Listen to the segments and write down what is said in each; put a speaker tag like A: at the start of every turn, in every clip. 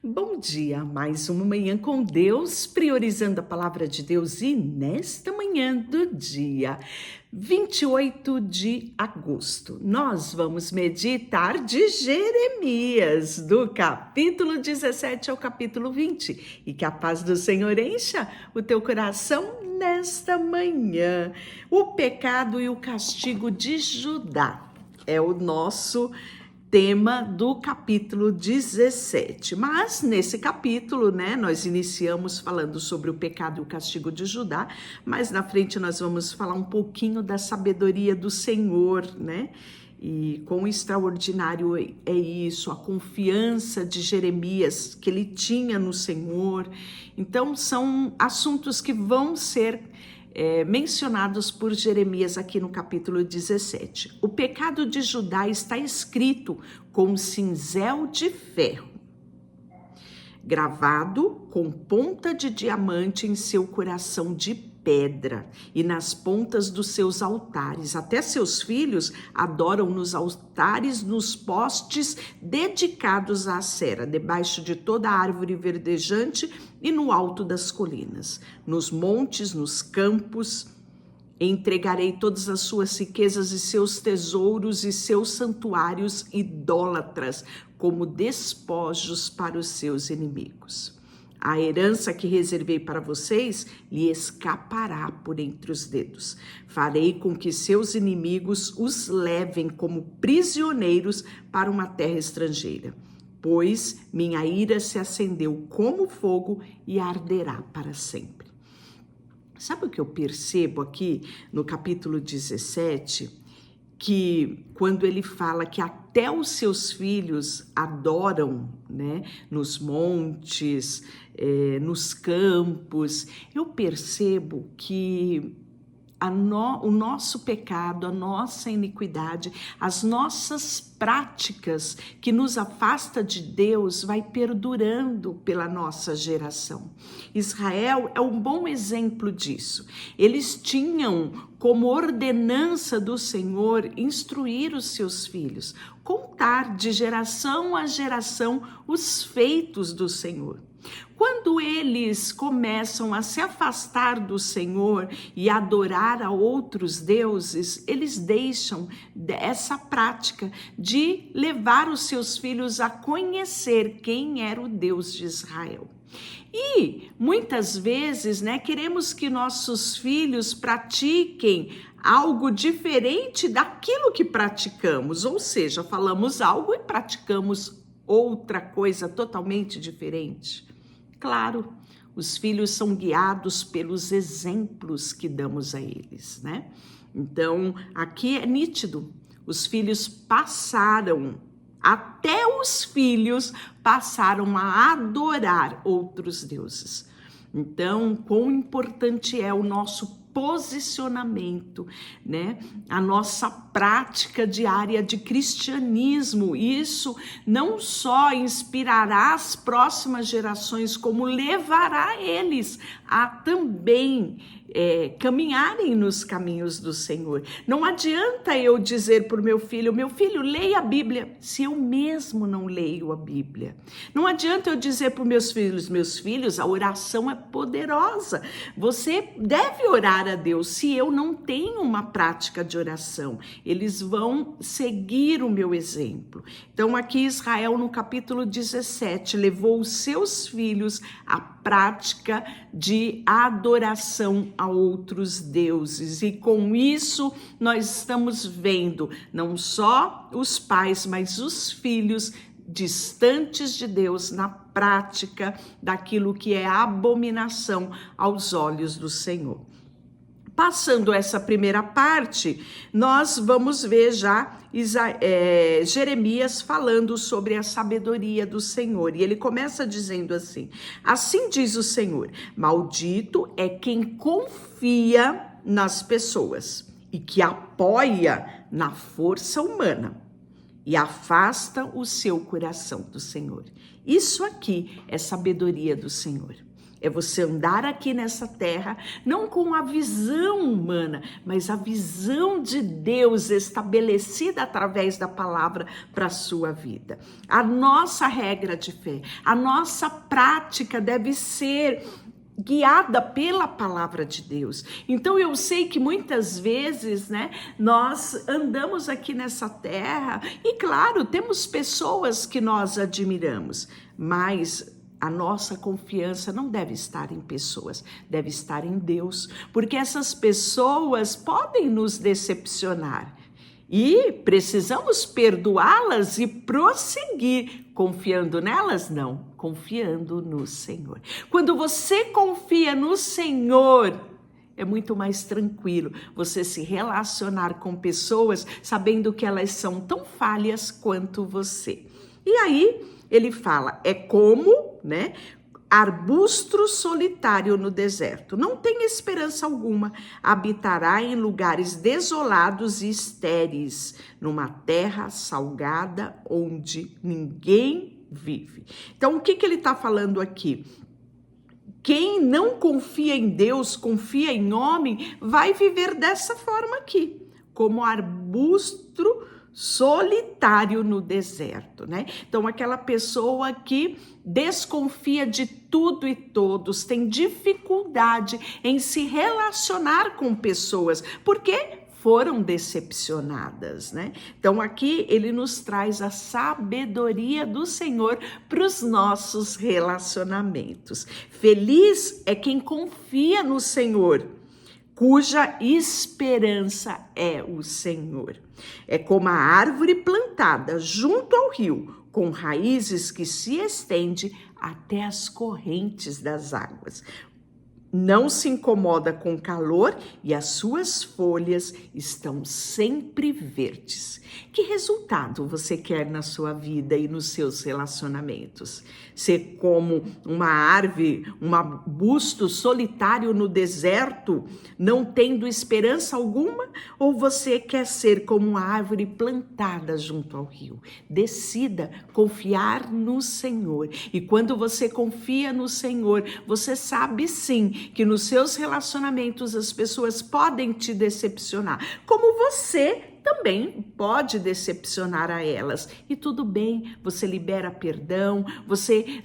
A: Bom dia, mais uma manhã com Deus, priorizando a palavra de Deus e nesta manhã do dia 28 de agosto, nós vamos meditar de Jeremias, do capítulo 17 ao capítulo 20, e que a paz do Senhor encha o teu coração nesta manhã. O pecado e o castigo de Judá é o nosso tema do capítulo 17, mas nesse capítulo, nós iniciamos falando sobre o pecado e o castigo de Judá, mas na frente nós vamos falar um pouquinho da sabedoria do Senhor, E quão extraordinário é isso, a confiança de Jeremias que ele tinha no Senhor. Então são assuntos que vão ser mencionados por Jeremias aqui no capítulo 17. O pecado de Judá está escrito com cinzel de ferro, gravado com ponta de diamante em seu coração de pedra e nas pontas dos seus altares. Até seus filhos adoram nos altares, nos postes dedicados à Acera, debaixo de toda árvore verdejante e no alto das colinas, nos montes, nos campos. Entregarei todas as suas riquezas e seus tesouros e seus santuários idólatras como despojos para os seus inimigos. A herança que reservei para vocês lhe escapará por entre os dedos. Farei com que seus inimigos os levem como prisioneiros para uma terra estrangeira, pois minha ira se acendeu como fogo e arderá para sempre. Sabe o que eu percebo aqui no capítulo 17? Que quando ele fala que até os seus filhos adoram, nos montes, nos campos, eu percebo que o nosso pecado, a nossa iniquidade, as nossas práticas que nos afasta de Deus vai perdurando pela nossa geração. Israel é um bom exemplo disso. Eles tinham como ordenança do Senhor instruir os seus filhos, contar de geração a geração os feitos do Senhor. Quando eles começam a se afastar do Senhor e adorar a outros deuses, eles deixam essa prática de levar os seus filhos a conhecer quem era o Deus de Israel. E muitas vezes, queremos que nossos filhos pratiquem algo diferente daquilo que praticamos, ou seja, falamos algo e praticamos outra coisa totalmente diferente. Claro, os filhos são guiados pelos exemplos que damos a eles, Então, aqui é nítido, até os filhos passaram a adorar outros deuses. Então, quão importante é o nosso posicionamento, a nossa prática diária de cristianismo. Isso não só inspirará as próximas gerações, como levará eles a também caminharem nos caminhos do Senhor. Não adianta eu dizer para o meu filho, leia a Bíblia, se eu mesmo não leio a Bíblia. Não adianta eu dizer para os meus filhos, a oração é poderosa, você deve orar a Deus. Se eu não tenho uma prática de oração, eles vão seguir o meu exemplo. Então aqui Israel no capítulo 17 levou os seus filhos à prática de adoração a outros deuses, e com isso nós estamos vendo não só os pais, mas os filhos distantes de Deus na prática daquilo que é abominação aos olhos do Senhor. Passando essa primeira parte, nós vamos ver já Jeremias falando sobre a sabedoria do Senhor. E ele começa dizendo assim: assim diz o Senhor, maldito é quem confia nas pessoas e que apoia na força humana e afasta o seu coração do Senhor. Isso aqui é sabedoria do Senhor. É você andar aqui nessa terra, não com a visão humana, mas a visão de Deus estabelecida através da palavra para a sua vida. A nossa regra de fé, a nossa prática deve ser guiada pela palavra de Deus. Então eu sei que muitas vezes, né, nós andamos aqui nessa terra e claro, temos pessoas que nós admiramos, mas a nossa confiança não deve estar em pessoas, deve estar em Deus, porque essas pessoas podem nos decepcionar. E precisamos perdoá-las e prosseguir. Confiando nelas? Não, confiando no Senhor. Quando você confia no Senhor, é muito mais tranquilo você se relacionar com pessoas sabendo que elas são tão falhas quanto você. E aí ele fala, é como, né? Arbusto solitário no deserto, não tem esperança alguma, habitará em lugares desolados e estéreis, numa terra salgada onde ninguém vive. Então, o que ele está falando aqui? Quem não confia em Deus, confia em homem, vai viver dessa forma aqui, como arbusto solitário no deserto, né? Então, aquela pessoa que desconfia de tudo e todos, tem dificuldade em se relacionar com pessoas, porque foram decepcionadas, né? Então, aqui ele nos traz a sabedoria do Senhor para os nossos relacionamentos. Feliz é quem confia no Senhor, cuja esperança é o Senhor. É como a árvore plantada junto ao rio, com raízes que se estendem até as correntes das águas. Não se incomoda com calor e as suas folhas estão sempre verdes. Que resultado você quer na sua vida e nos seus relacionamentos? Ser como uma árvore, um arbusto solitário no deserto, não tendo esperança alguma? Ou você quer ser como uma árvore plantada junto ao rio? Decida confiar no Senhor. E quando você confia no Senhor, você sabe sim que nos seus relacionamentos as pessoas podem te decepcionar, como você também pode decepcionar a elas. E tudo bem, você libera perdão, você,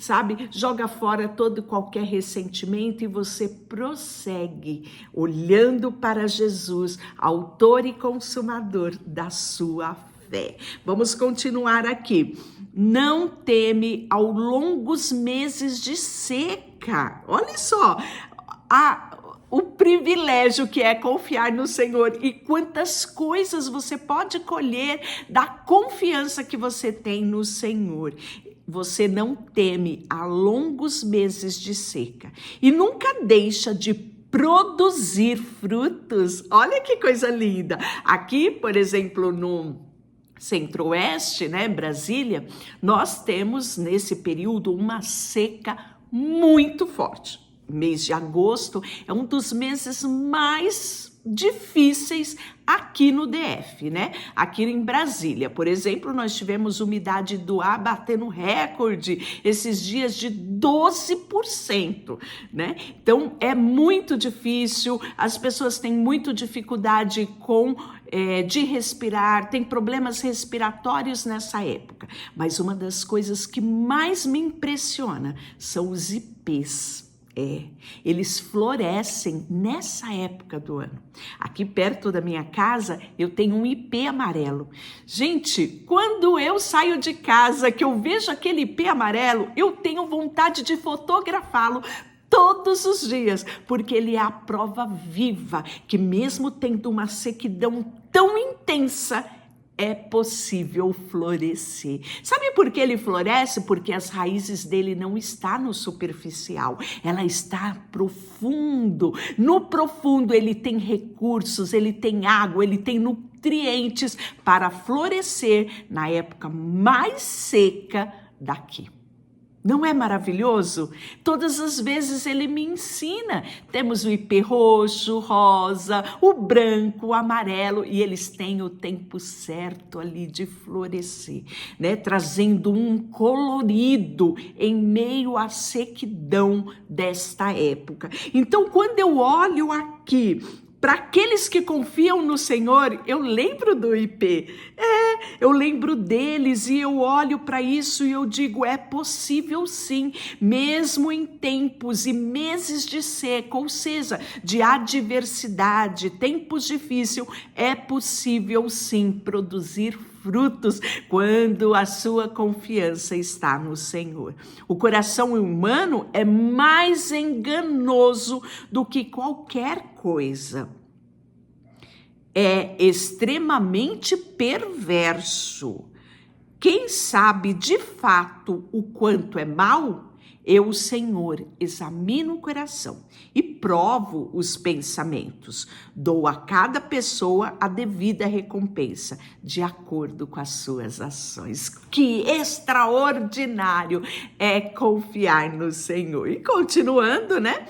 A: joga fora todo e qualquer ressentimento e você prossegue olhando para Jesus, autor e consumador da sua fé. Vamos continuar aqui. Não teme aos longos meses de seca. Olha só, o privilégio que é confiar no Senhor e quantas coisas você pode colher da confiança que você tem no Senhor. Você não teme a longos meses de seca e nunca deixa de produzir frutos. Olha que coisa linda! Aqui, por exemplo, no Centro-Oeste, né, Brasília, nós temos nesse período uma seca muito forte. Mês de agosto é um dos meses mais difíceis aqui no DF, né? Aqui em Brasília, por exemplo, nós tivemos umidade do ar batendo recorde esses dias de 12%, né? Então é muito difícil, as pessoas têm muita dificuldade de respirar, tem problemas respiratórios nessa época. Mas uma das coisas que mais me impressiona são os ipês. Eles florescem nessa época do ano. Aqui perto da minha casa, eu tenho um ipê amarelo. Gente, quando eu saio de casa, que eu vejo aquele ipê amarelo, eu tenho vontade de fotografá-lo todos os dias, porque ele é a prova viva que mesmo tendo uma sequidão tão intensa, é possível florescer. Sabe por que ele floresce? Porque as raízes dele não estão no superficial, ela está profundo. No profundo ele tem recursos, ele tem água, ele tem nutrientes para florescer na época mais seca daqui. Não é maravilhoso? Todas as vezes ele me ensina. Temos o ipê roxo, rosa, o branco, o amarelo, e eles têm o tempo certo ali de florescer, né? Trazendo um colorido em meio à sequidão desta época. Então, quando eu olho aqui para aqueles que confiam no Senhor, eu lembro do ipê. Eu lembro deles e eu olho para isso e eu digo, é possível sim, mesmo em tempos e meses de seca, ou seja, de adversidade, tempos difíceis, é possível sim produzir frutos quando a sua confiança está no Senhor. O coração humano é mais enganoso do que qualquer coisa. É extremamente perverso. Quem sabe de fato o quanto é mal? Eu, o Senhor, examino o coração e provo os pensamentos. Dou a cada pessoa a devida recompensa, de acordo com as suas ações. Que extraordinário é confiar no Senhor. E continuando, né?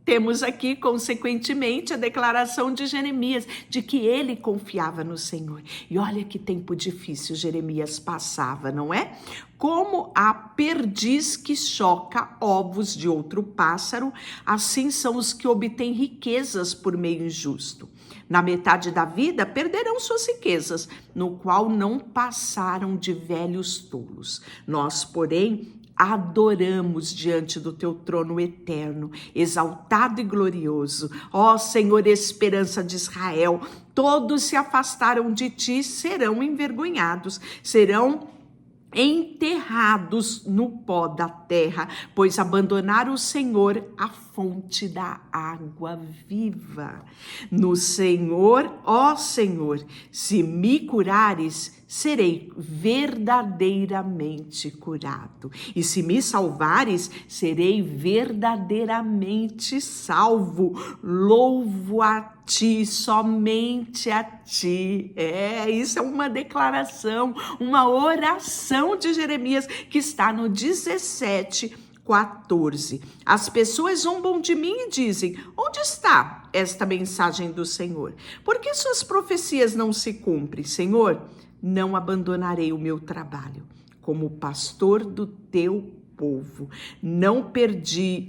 A: Temos aqui, consequentemente, a declaração de Jeremias, de que ele confiava no Senhor. E olha que tempo difícil Jeremias passava, não é? Como a perdiz que choca ovos de outro pássaro, assim são os que obtêm riquezas por meio injusto. Na metade da vida perderão suas riquezas, no qual não passaram de velhos tolos. Nós, porém, adoramos diante do teu trono eterno, exaltado e glorioso. Ó Senhor, esperança de Israel, todos se afastaram de ti, serão envergonhados, serão enterrados no pó da terra, pois abandonaram o Senhor, a fonte da água viva. No Senhor, ó Senhor, se me curares, serei verdadeiramente curado. E se me salvares, serei verdadeiramente salvo. Louvo a ti, somente a ti. Isso é uma declaração, uma oração de Jeremias que está no 17:14. As pessoas zombam de mim e dizem: onde está esta mensagem do Senhor? Por que suas profecias não se cumprem, Senhor? Não abandonarei o meu trabalho como pastor do teu povo. Não pedi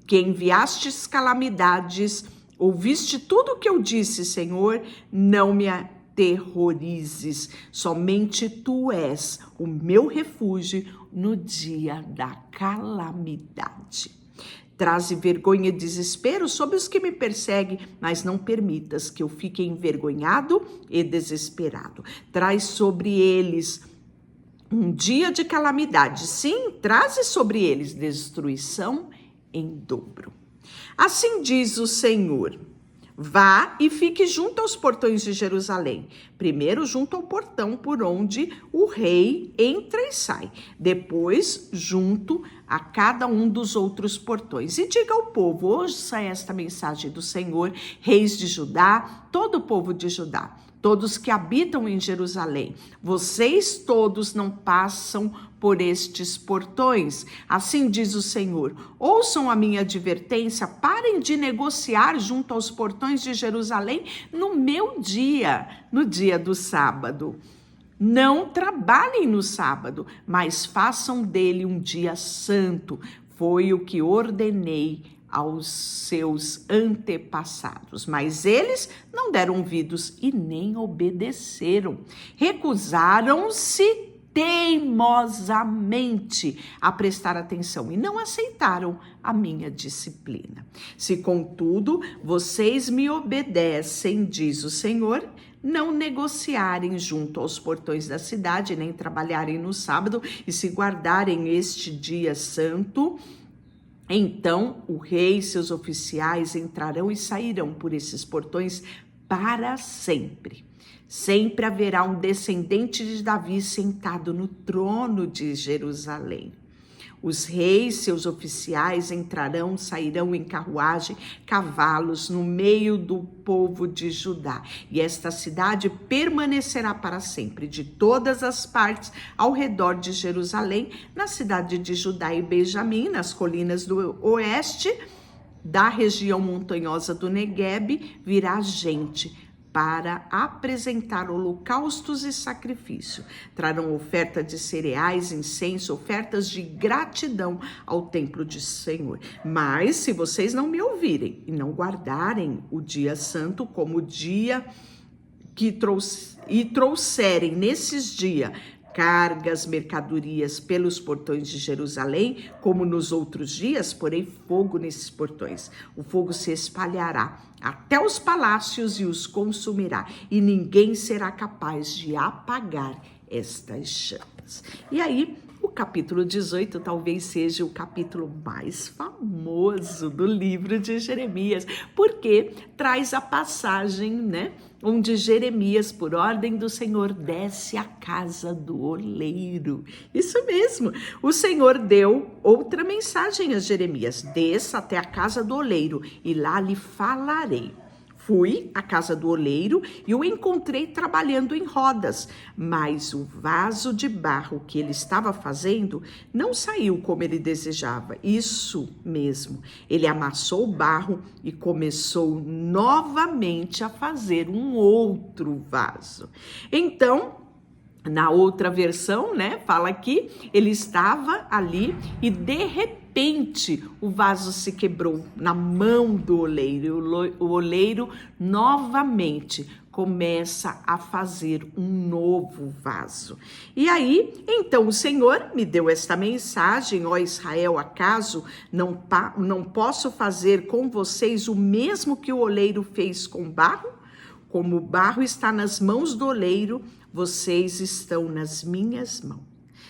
A: que enviastes calamidades. Ouviste tudo o que eu disse, Senhor, não me aterrorizes. Somente tu és o meu refúgio no dia da calamidade. Traze vergonha e desespero sobre os que me perseguem, mas não permitas que eu fique envergonhado e desesperado. Traz sobre eles um dia de calamidade. Sim, traze sobre eles destruição em dobro. Assim diz o Senhor: vá e fique junto aos portões de Jerusalém. Primeiro junto ao portão por onde o rei entra e sai. Depois junto a cada um dos outros portões. E diga ao povo: ouça esta mensagem do Senhor, reis de Judá, todo o povo de Judá, todos que habitam em Jerusalém. Vocês todos não passam por estes portões. Assim diz o Senhor: ouçam a minha advertência, parem de negociar junto aos portões de Jerusalém no meu dia, no dia do sábado. Não trabalhem no sábado, mas façam dele um dia santo. Foi o que ordenei aos seus antepassados, mas eles não deram ouvidos e nem obedeceram. Recusaram-se teimosamente a prestar atenção e não aceitaram a minha disciplina. Se, contudo, vocês me obedecem, diz o Senhor, não negociarem junto aos portões da cidade, nem trabalharem no sábado e se guardarem este dia santo, então o rei e seus oficiais entrarão e sairão por esses portões para sempre. Sempre haverá um descendente de Davi sentado no trono de Jerusalém. Os reis, seus oficiais, entrarão, sairão em carruagem, cavalos, no meio do povo de Judá. E esta cidade permanecerá para sempre, de todas as partes ao redor de Jerusalém, na cidade de Judá e Benjamim, nas colinas do oeste, da região montanhosa do Neguebe, virá gente para apresentar holocaustos e sacrifício. Trarão oferta de cereais, incenso, ofertas de gratidão ao templo do Senhor. Mas se vocês não me ouvirem e não guardarem o dia santo como o dia que trouxerem nesses dias cargas, mercadorias pelos portões de Jerusalém, como nos outros dias, porém fogo nesses portões. O fogo se espalhará até os palácios e os consumirá, e ninguém será capaz de apagar estas chamas. E aí, o capítulo 18 talvez seja o capítulo mais famoso do livro de Jeremias, porque traz a passagem, né, onde Jeremias, por ordem do Senhor, desce à casa do oleiro. Isso mesmo, o Senhor deu outra mensagem a Jeremias: desça até a casa do oleiro e lá lhe falarei. Fui à casa do oleiro e o encontrei trabalhando em rodas, mas o vaso de barro que ele estava fazendo não saiu como ele desejava. Isso mesmo, ele amassou o barro e começou novamente a fazer um outro vaso. Então, na outra versão, né, fala que ele estava ali e de repente o vaso se quebrou na mão do oleiro. O oleiro novamente começa a fazer um novo vaso. E aí, então o Senhor me deu esta mensagem: ó Israel, acaso não posso fazer com vocês o mesmo que o oleiro fez com o barro? Como o barro está nas mãos do oleiro, vocês estão nas minhas mãos.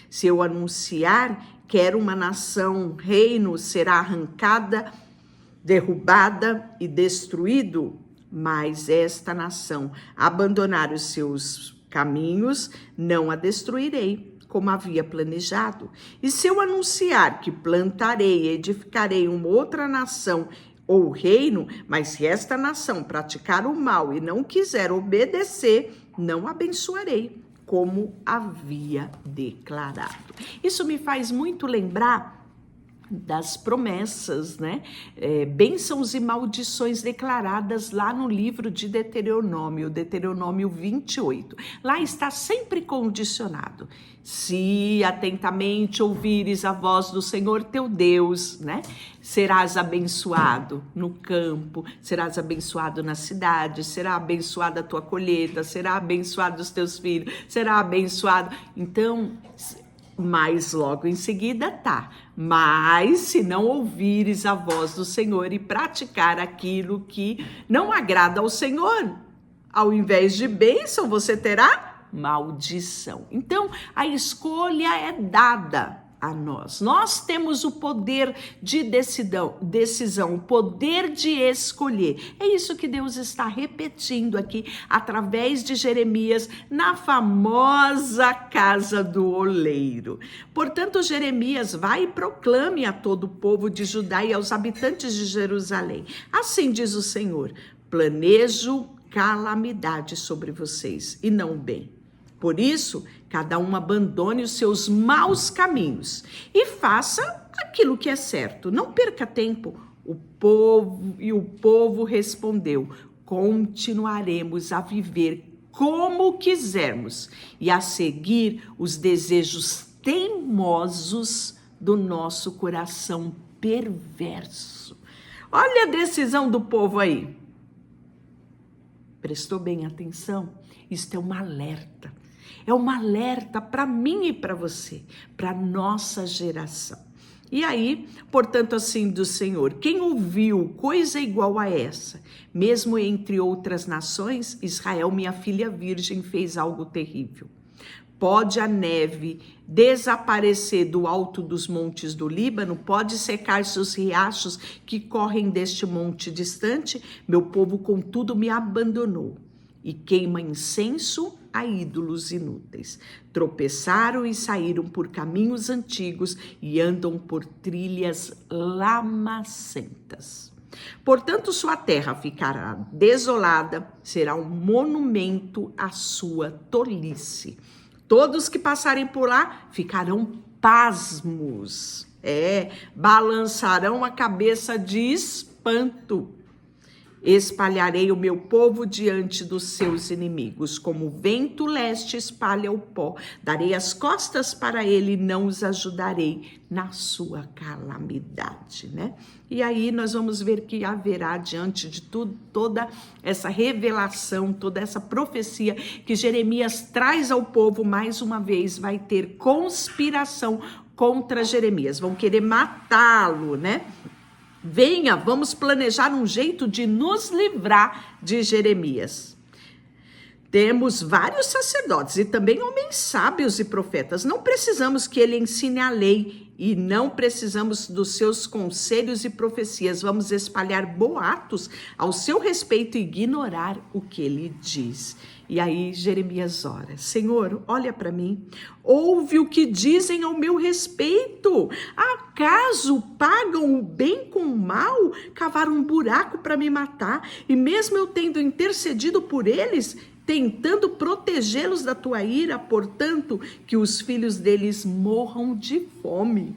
A: Se eu anunciar que uma nação, reino, será arrancada, derrubada e destruído, mas esta nação abandonar os seus caminhos, não a destruirei, como havia planejado. E se eu anunciar que plantarei e edificarei uma outra nação ou reino, mas se esta nação praticar o mal e não quiser obedecer, não abençoarei, como havia declarado. Isso me faz muito lembrar das promessas, né? Bênçãos e maldições declaradas lá no livro de Deuteronômio 28. Lá está sempre condicionado: se atentamente ouvires a voz do Senhor teu Deus, né? Serás abençoado no campo, serás abençoado na cidade, será abençoada a tua colheita, será abençoado os teus filhos, será abençoado. Então, mas logo em seguida tá: mas se não ouvires a voz do Senhor e praticar aquilo que não agrada ao Senhor, ao invés de bênção, você terá maldição. Então, a escolha é dada a nós. Nós temos o poder de decisão, o poder de escolher. É isso que Deus está repetindo aqui através de Jeremias na famosa casa do oleiro. Portanto, Jeremias vai e proclame a todo o povo de Judá e aos habitantes de Jerusalém: assim diz o Senhor, planejo calamidade sobre vocês e não bem. Por isso, cada um abandone os seus maus caminhos e faça aquilo que é certo. Não perca tempo. O povo respondeu: continuaremos a viver como quisermos e a seguir os desejos teimosos do nosso coração perverso. Olha a decisão do povo aí. Prestou bem atenção? Isto é um alerta. É um alerta para mim e para você, para nossa geração. E aí, portanto, assim do Senhor: quem ouviu coisa igual a essa? Mesmo entre outras nações, Israel, minha filha virgem, fez algo terrível. Pode a neve desaparecer do alto dos montes do Líbano? Pode secar-se os riachos que correm deste monte distante? Meu povo, contudo, me abandonou e queima incenso a ídolos inúteis. Tropeçaram e saíram por caminhos antigos e andam por trilhas lamacentas. Portanto, sua terra ficará desolada, será um monumento à sua tolice. Todos que passarem por lá ficarão pasmos, balançarão a cabeça de espanto. Espalharei o meu povo diante dos seus inimigos, como o vento leste espalha o pó. Darei as costas para ele e não os ajudarei na sua calamidade, né? E aí nós vamos ver que haverá diante de tudo, toda essa revelação, toda essa profecia que Jeremias traz ao povo, mais uma vez vai ter conspiração contra Jeremias, vão querer matá-lo, né? Venha, vamos planejar um jeito de nos livrar de Jeremias. Temos vários sacerdotes e também homens sábios e profetas. Não precisamos que ele ensine a lei e não precisamos dos seus conselhos e profecias. Vamos espalhar boatos ao seu respeito e ignorar o que ele diz. E aí Jeremias ora: Senhor, olha para mim, ouve o que dizem ao meu respeito. Acaso pagam o bem com o mal? Cavaram um buraco para me matar, e mesmo eu tendo intercedido por eles, tentando protegê-los da tua ira, portanto, que os filhos deles morram de fome,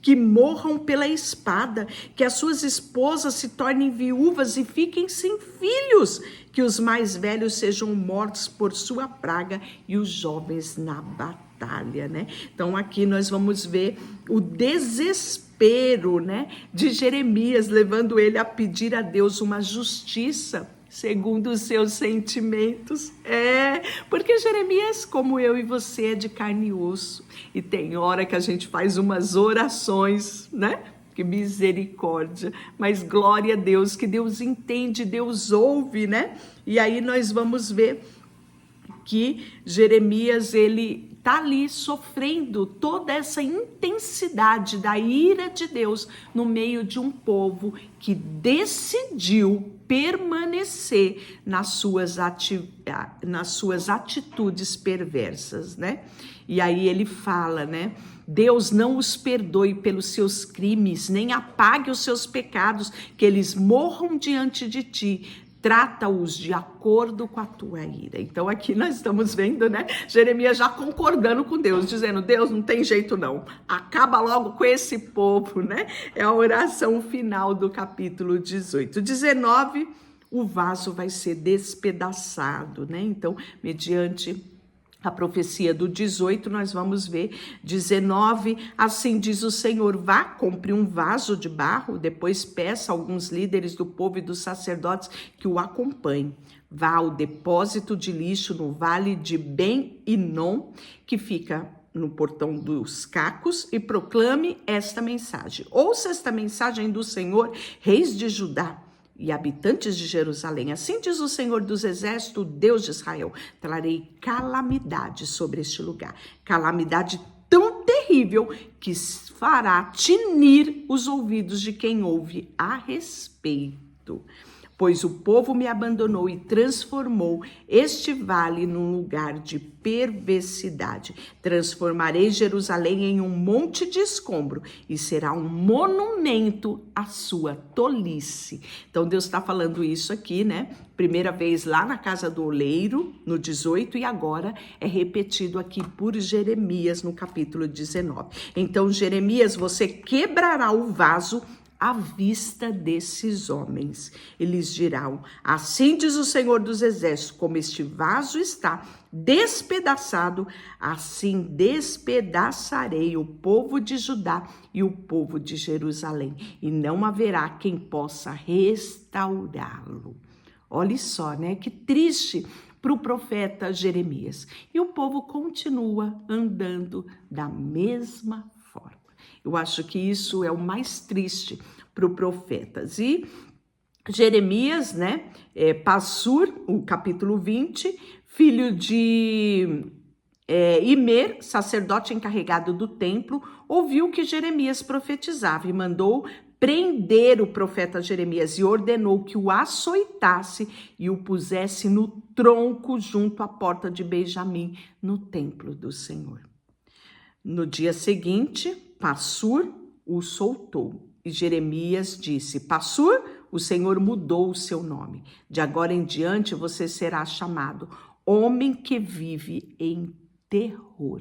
A: que morram pela espada, que as suas esposas se tornem viúvas e fiquem sem filhos, que os mais velhos sejam mortos por sua praga e os jovens na batalha, né? Então aqui nós vamos ver o desespero, né, de Jeremias, levando ele a pedir a Deus uma justiça segundo os seus sentimentos. Porque Jeremias, como eu e você, é de carne e osso. E tem hora que a gente faz umas orações, né? Que misericórdia. Mas glória a Deus, que Deus entende, Deus ouve, né? E aí nós vamos ver que Jeremias, ele está ali sofrendo toda essa intensidade da ira de Deus no meio de um povo que decidiu permanecer nas suas atitudes perversas, né? E aí ele fala, né? Deus não os perdoe pelos seus crimes, nem apague os seus pecados, que eles morram diante de ti. Trata-os de acordo com a tua ira. Então aqui nós estamos vendo, né, Jeremias já concordando com Deus, dizendo: Deus, não tem jeito não, acaba logo com esse povo, né? É a oração final do capítulo 18. 19, o vaso vai ser despedaçado, né? Então, mediante a profecia do 18, nós vamos ver 19, assim diz o Senhor: vá, compre um vaso de barro, depois peça a alguns líderes do povo e dos sacerdotes que o acompanhem. Vá ao depósito de lixo no vale de Ben-Inom, que fica no portão dos cacos, e proclame esta mensagem. Ouça esta mensagem do Senhor, reis de Judá e habitantes de Jerusalém. Assim diz o Senhor dos Exércitos, Deus de Israel: trarei calamidade sobre este lugar, calamidade tão terrível que fará tinir os ouvidos de quem ouve a respeito. Pois o povo me abandonou e transformou este vale num lugar de perversidade. Transformarei Jerusalém em um monte de escombro e será um monumento à sua tolice. Então Deus está falando isso aqui, né? Primeira vez lá na casa do oleiro, no 18, e agora é repetido aqui por Jeremias no capítulo 19. Então, Jeremias, você quebrará o vaso à vista desses homens. Eles dirão: assim diz o Senhor dos Exércitos, como este vaso está despedaçado, assim despedaçarei o povo de Judá e o povo de Jerusalém, e não haverá quem possa restaurá-lo. Olha só, né? Que triste para o profeta Jeremias. E o povo continua andando da mesma forma. Eu acho que isso é o mais triste para o profeta. E Jeremias, né, Passur, o capítulo 20, filho de Imer, sacerdote encarregado do templo, ouviu que Jeremias profetizava e mandou prender o profeta Jeremias e ordenou que o açoitasse e o pusesse no tronco junto à porta de Benjamim, no templo do Senhor. No dia seguinte, Passur o soltou e Jeremias disse: Passur, o Senhor mudou o seu nome. De agora em diante você será chamado Homem que Vive em Terror.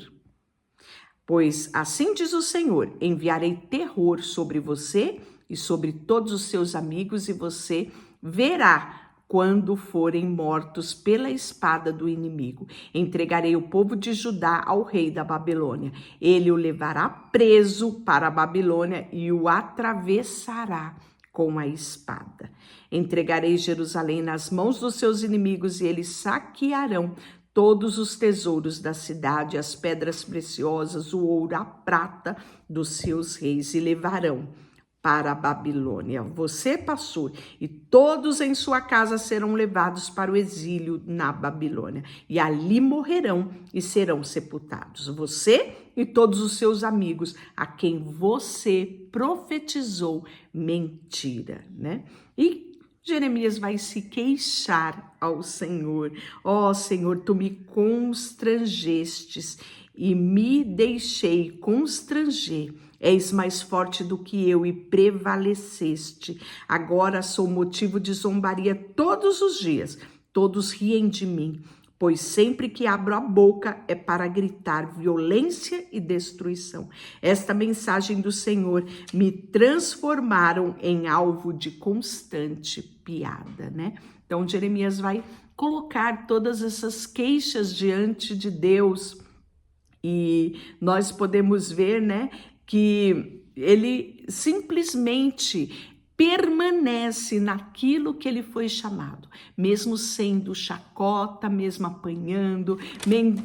A: Pois assim diz o Senhor: enviarei terror sobre você e sobre todos os seus amigos, e você verá quando forem mortos pela espada do inimigo. Entregarei o povo de Judá ao rei da Babilônia. Ele o levará preso para a Babilônia e o atravessará com a espada. Entregarei Jerusalém nas mãos dos seus inimigos e eles saquearão todos os tesouros da cidade, as pedras preciosas, o ouro, a prata dos seus reis, e levarão para a Babilônia. Você, Passur, e todos em sua casa serão levados para o exílio na Babilônia, e ali morrerão e serão sepultados. Você e todos os seus amigos, a quem você profetizou mentira, né? E Jeremias vai se queixar ao Senhor. Ó Senhor, tu me constrangestes e me deixei constranger. És mais forte do que eu e prevaleceste. Agora sou motivo de zombaria todos os dias. Todos riem de mim, pois sempre que abro a boca é para gritar violência e destruição. Esta mensagem do Senhor me transformaram em alvo de constante piada, né? Então Jeremias vai colocar todas essas queixas diante de Deus e nós podemos ver, né, que ele simplesmente permanece naquilo que ele foi chamado, mesmo sendo chacota, mesmo apanhando,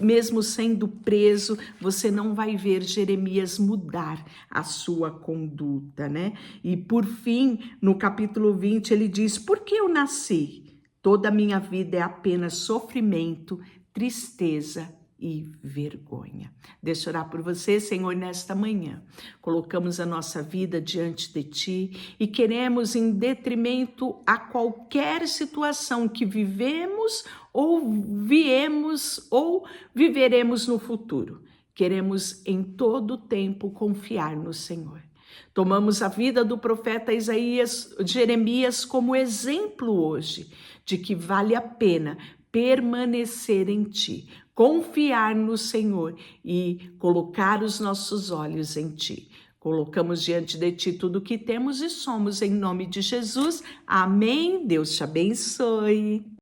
A: mesmo sendo preso, você não vai ver Jeremias mudar a sua conduta, né? E por fim, no capítulo 20, ele diz: por que eu nasci? Toda a minha vida é apenas sofrimento, tristeza e vergonha. Deixa eu orar por você, Senhor, nesta manhã. Colocamos a nossa vida diante de Ti e queremos, em detrimento a qualquer situação que vivemos ou viemos ou viveremos no futuro, queremos em todo o tempo confiar no Senhor. Tomamos a vida do profeta Jeremias como exemplo hoje de que vale a pena permanecer em Ti, confiar no Senhor e colocar os nossos olhos em Ti. Colocamos diante de Ti tudo o que temos e somos, em nome de Jesus. Amém. Deus te abençoe.